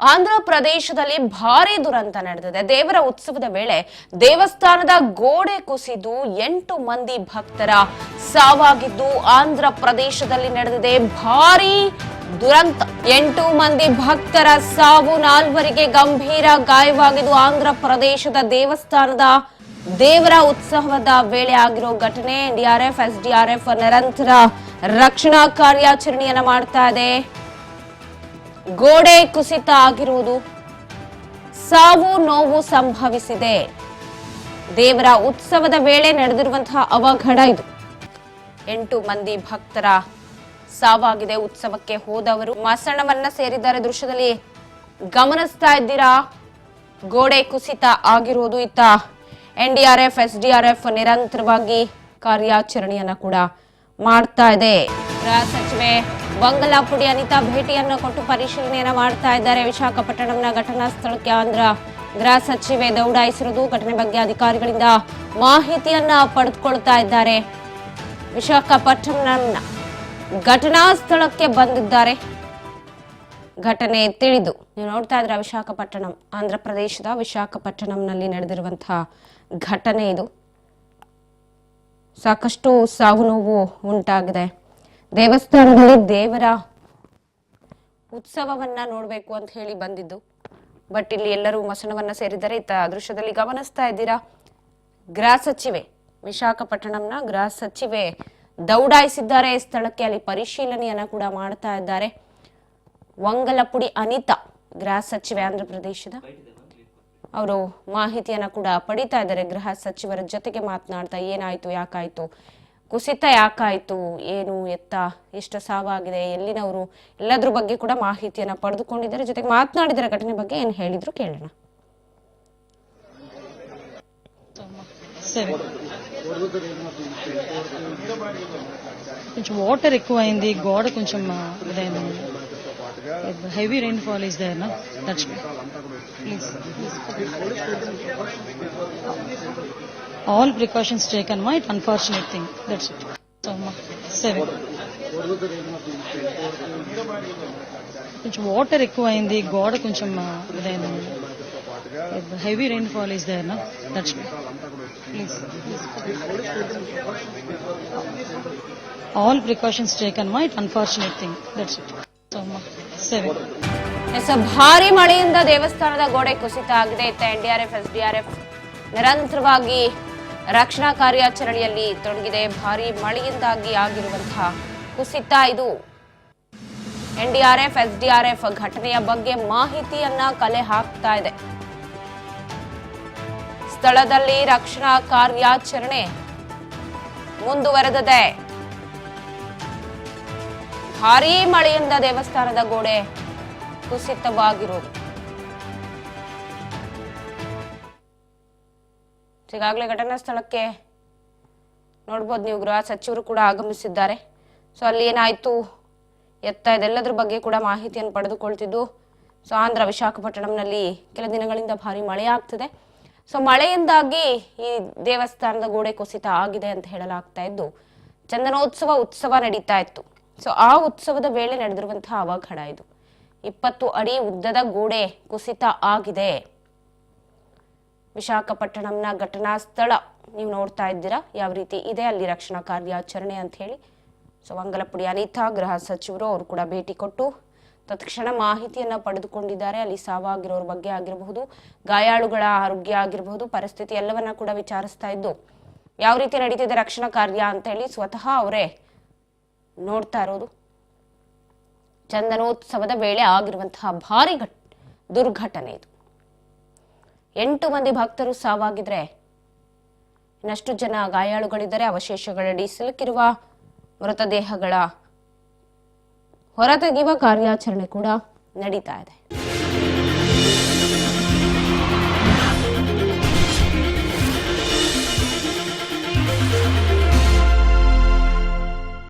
ಆಂಧ್ರ ಪ್ರದೇಶದಲ್ಲಿ ಭಾರೀ ದುರಂತ ನಡೆದಿದೆ. ದೇವರ ಉತ್ಸವದ ವೇಳೆ ದೇವಸ್ಥಾನದ ಗೋಡೆ ಕುಸಿದು 8 ಮಂದಿ ಭಕ್ತರ ಸಾವಾಗಿದ್ದು ಆಂಧ್ರ ಪ್ರದೇಶದಲ್ಲಿ ನಡೆದಿದೆ ಭಾರೀ ದುರಂತ. 8 ಮಂದಿ ಭಕ್ತರ ಸಾವು, 4ವರಿಗೆ ಗಂಭೀರ ಗಾಯವಾಗಿದ್ದು ಆಂಧ್ರ ಪ್ರದೇಶದ ದೇವಸ್ಥಾನದ ದೇವರ ಉತ್ಸವದ ವೇಳೆ ಆಗಿರೋ ಘಟನೆ. ಎನ್ಡಿಆರ್ಎಫ್, ಎಸ್ಡಿಆರ್ಎಫ್ ನಿರಂತರ ರಕ್ಷಣಾ ಕಾರ್ಯಾಚರಣೆಯನ್ನ ಮಾಡ್ತಾ ಇದೆ. ಗೋಡೆ ಕುಸಿತ ಆಗಿರುವುದು, ಸಾವು ನೋವು ಸಂಭವಿಸಿದೆ. ದೇವರ ಉತ್ಸವದ ವೇಳೆ ನಡೆದಿರುವಂತಹ ಅವಘಡ ಇದು. 8 ಮಂದಿ ಭಕ್ತರ ಸಾವಾಗಿದೆ. ಉತ್ಸವಕ್ಕೆ ಹೋದವರು ಮಸಣವನ್ನ ಸೇರಿದ್ದಾರೆ. ದೃಶ್ಯದಲ್ಲಿ ಗಮನಿಸ್ತಾ ಇದ್ದೀರಾ, ಗೋಡೆ ಕುಸಿತ ಆಗಿರುವುದು. ಇತ್ತ ಎನ್ಡಿಆರ್ಎಫ್, ಎಸ್ಡಿಆರ್ಎಫ್ ನಿರಂತರವಾಗಿ ಕಾರ್ಯಾಚರಣೆಯನ್ನ ಕೂಡ ಮಾಡ್ತಾ ಇದೆ. ಗೃಹ ಸಚಿವೆ ಬಂಗಲಪುಡಿ ಅನಿತಾ ಭೇಟಿಯನ್ನು ಕೊಟ್ಟು ಪರಿಶೀಲನೆಯನ್ನ ಮಾಡ್ತಾ ಇದ್ದಾರೆ. ವಿಶಾಖಪಟ್ಟಣಂನ ಘಟನಾ ಸ್ಥಳಕ್ಕೆ ಆಂಧ್ರ ಗೃಹ ಸಚಿವೆ ದೌಡಾಯಿಸಿರುವುದು. ಘಟನೆ ಬಗ್ಗೆ ಅಧಿಕಾರಿಗಳಿಂದ ಮಾಹಿತಿಯನ್ನ ಪಡೆದುಕೊಳ್ತಾ ಇದ್ದಾರೆ. ವಿಶಾಖಪಟ್ಟಣಂನ ಘಟನಾ ಸ್ಥಳಕ್ಕೆ ಬಂದಿದ್ದಾರೆ. ಘಟನೆ ತಿಳಿದು ನೀವು ನೋಡ್ತಾ ಇದ್ರ ವಿಶಾಖಪಟ್ಟಣಂ, ಆಂಧ್ರ ಪ್ರದೇಶದ ವಿಶಾಖಪಟ್ಟಣಂನಲ್ಲಿ ನಡೆದಿರುವಂತಹ ಘಟನೆ ಇದು. ಸಾಕಷ್ಟು ಸಾವು ನೋವು ಉಂಟಾಗಿದೆ. ದೇವಸ್ಥಾನದಲ್ಲಿ ದೇವರ ಉತ್ಸವವನ್ನ ನೋಡ್ಬೇಕು ಅಂತ ಹೇಳಿ ಬಂದಿದ್ದು, ಬಟ್ ಇಲ್ಲಿ ಎಲ್ಲರೂ ಮಸಣವನ್ನ ಸೇರಿದ್ದಾರೆ. ಇತ್ತ ದೃಶ್ಯದಲ್ಲಿ ಗಮನಿಸ್ತಾ ಇದ್ದೀರಾ, ಗೃಹ ಸಚಿವೆ, ವಿಶಾಖಪಟ್ಟಣಂನ ಗೃಹ ಸಚಿವೆ ದೌಡಾಯಿಸಿದ್ದಾರೆ ಸ್ಥಳಕ್ಕೆ. ಅಲ್ಲಿ ಪರಿಶೀಲನೆಯನ್ನ ಕೂಡ ಮಾಡ್ತಾ ಇದ್ದಾರೆ. ವಂಗಲಪುಡಿ ಅನಿತಾ ಗೃಹ ಸಚಿವೆ ಆಂಧ್ರ ಪ್ರದೇಶದ, ಅವರು ಮಾಹಿತಿಯನ್ನ ಕೂಡ ಪಡಿತಾ ಇದ್ದಾರೆ. ಗೃಹ ಸಚಿವರ ಜೊತೆಗೆ ಮಾತನಾಡ್ತಾ ಏನಾಯ್ತು, ಯಾಕಾಯ್ತು, ಕುಸಿತ ಯಾಕಾಯ್ತು, ಏನು ಎತ್ತ, ಎಷ್ಟು ಸಾವಾಗಿದೆ, ಎಲ್ಲಿನವರು, ಎಲ್ಲದ್ರ ಬಗ್ಗೆ ಕೂಡ ಮಾಹಿತಿಯನ್ನ ಪಡೆದುಕೊಂಡಿದ್ದಾರೆ. ಜೊತೆಗೆ ಮಾತನಾಡಿದರೆ ಘಟನೆ ಬಗ್ಗೆ ಏನು ಹೇಳಿದ್ರು ಕೇಳೋಣ. కొంచెం వాటర్ ఎక్కువ అయింది, గోడ కొంచెం heavy rainfall is there, no? That's please. All precautions taken, might unfortunate thing. That's it. So, 7. కొంచెం వాటర్ ఎక్కువ అయింది, గోడ కొంచెం heavy rainfall is there, no? That's please. All precautions taken, might unfortunate thing. That's it. ಭಾರಿ ಮಳೆಯಿಂದ ದೇವಸ್ಥಾನದ ಗೋಡೆ ಕುಸಿತ ಆಗಿದೆ. ಇತ್ತ ಎನ್ಡಿಆರ್ಎಫ್, ಎಸ್ಡಿಆರ್ಎಫ್ ನಿರಂತರವಾಗಿ ರಕ್ಷಣಾ ಕಾರ್ಯಾಚರಣೆಯಲ್ಲಿ ತೊಡಗಿದೆ. ಭಾರಿ ಮಳೆಯಿಂದಾಗಿ ಆಗಿರುವಂತಹ ಕುಸಿತ ಇದು. ಎನ್ಡಿಆರ್ಎಫ್, ಎಸ್ಡಿಆರ್ಎಫ್ ಘಟನೆಯ ಬಗ್ಗೆ ಮಾಹಿತಿಯನ್ನ ಕಲೆ ಹಾಕ್ತಾ ಇದೆ. ಸ್ಥಳದಲ್ಲಿ ರಕ್ಷಣಾ ಕಾರ್ಯಾಚರಣೆ ಮುಂದುವರೆದಿದೆ. ಭಾರೀ ಮಳೆಯಿಂದ ದೇವಸ್ಥಾನದ ಗೋಡೆ ಕುಸಿತವಾಗಿರುವುದು. ಈಗಾಗಲೇ ಘಟನಾ ಸ್ಥಳಕ್ಕೆ ನೋಡ್ಬೋದು ನೀವು, ಗೃಹ ಸಚಿವರು ಕೂಡ ಆಗಮಿಸಿದ್ದಾರೆ. ಸೊ ಅಲ್ಲಿ ಏನಾಯ್ತು, ಎತ್ತ ಇದೆಲ್ಲದ್ರ ಬಗ್ಗೆ ಕೂಡ ಮಾಹಿತಿಯನ್ನು ಪಡೆದುಕೊಳ್ತಿದ್ದು. ಸೊ ಆಂಧ್ರ ವಿಶಾಖಪಟ್ಟಣಂನಲ್ಲಿ ಕೆಲ ದಿನಗಳಿಂದ ಭಾರಿ ಮಳೆ ಆಗ್ತಿದೆ. ಸೊ ಮಳೆಯಿಂದಾಗಿ ಈ ದೇವಸ್ಥಾನದ ಗೋಡೆ ಕುಸಿತ ಆಗಿದೆ ಅಂತ ಹೇಳಲಾಗ್ತಾ ಇದ್ದು, ಉತ್ಸವ ನಡೀತಾ ಇತ್ತು. ಸೊ ಆ ಉತ್ಸವದ ವೇಳೆ ನಡೆದಿರುವಂತಹ ಅವಘಡ ಇದು. 20 ಅಡಿ ಉದ್ದದ ಗೋಡೆ ಕುಸಿತ ಆಗಿದೆ. ವಿಶಾಖಪಟ್ಟಣಂನ ಘಟನಾ ಸ್ಥಳ ನೀವು ನೋಡ್ತಾ ಇದ್ದೀರಾ ಯಾವ ರೀತಿ ಇದೆ, ಅಲ್ಲಿ ರಕ್ಷಣಾ ಕಾರ್ಯಾಚರಣೆ ಅಂತ ಹೇಳಿ. ಸೊ ವಂಗಲಪುಡಿ ಅನಿತಾ ಗೃಹ ಸಚಿವರು ಅವರು ಕೂಡ ಭೇಟಿ ಕೊಟ್ಟು ತತ್ಕ್ಷಣ ಮಾಹಿತಿಯನ್ನ ಪಡೆದುಕೊಂಡಿದ್ದಾರೆ. ಅಲ್ಲಿ ಸಾವಾಗಿರೋರ ಬಗ್ಗೆ ಆಗಿರಬಹುದು, ಗಾಯಾಳುಗಳ ಆರೋಗ್ಯ ಆಗಿರಬಹುದು, ಪರಿಸ್ಥಿತಿ ಎಲ್ಲವನ್ನ ಕೂಡ ವಿಚಾರಿಸ್ತಾ ಇದ್ದು ಯಾವ ರೀತಿ ನಡೀತಿದೆ ರಕ್ಷಣಾ ಕಾರ್ಯ ಅಂತ ಹೇಳಿ ಸ್ವತಃ ಅವರೇ ನೋಡ್ತಾ ಇರೋದು. ಚಂದನೋತ್ಸವದ ವೇಳೆ ಆಗಿರುವಂತಹ ಭಾರಿ ದುರ್ಘಟನೆ ಇದು. 8 ಮಂದಿ ಭಕ್ತರು ಸಾವಾಗಿದ್ರೆ ಇನ್ನಷ್ಟು ಜನ ಗಾಯಾಳುಗಳಿದ್ದಾರೆ. ಅವಶೇಷಗಳಡಿ ಸಿಲುಕಿರುವ ಮೃತದೇಹಗಳ ಹೊರತೆಗೆಯುವ ಕಾರ್ಯಾಚರಣೆ ಕೂಡ ನಡೀತಾ ಇದೆ.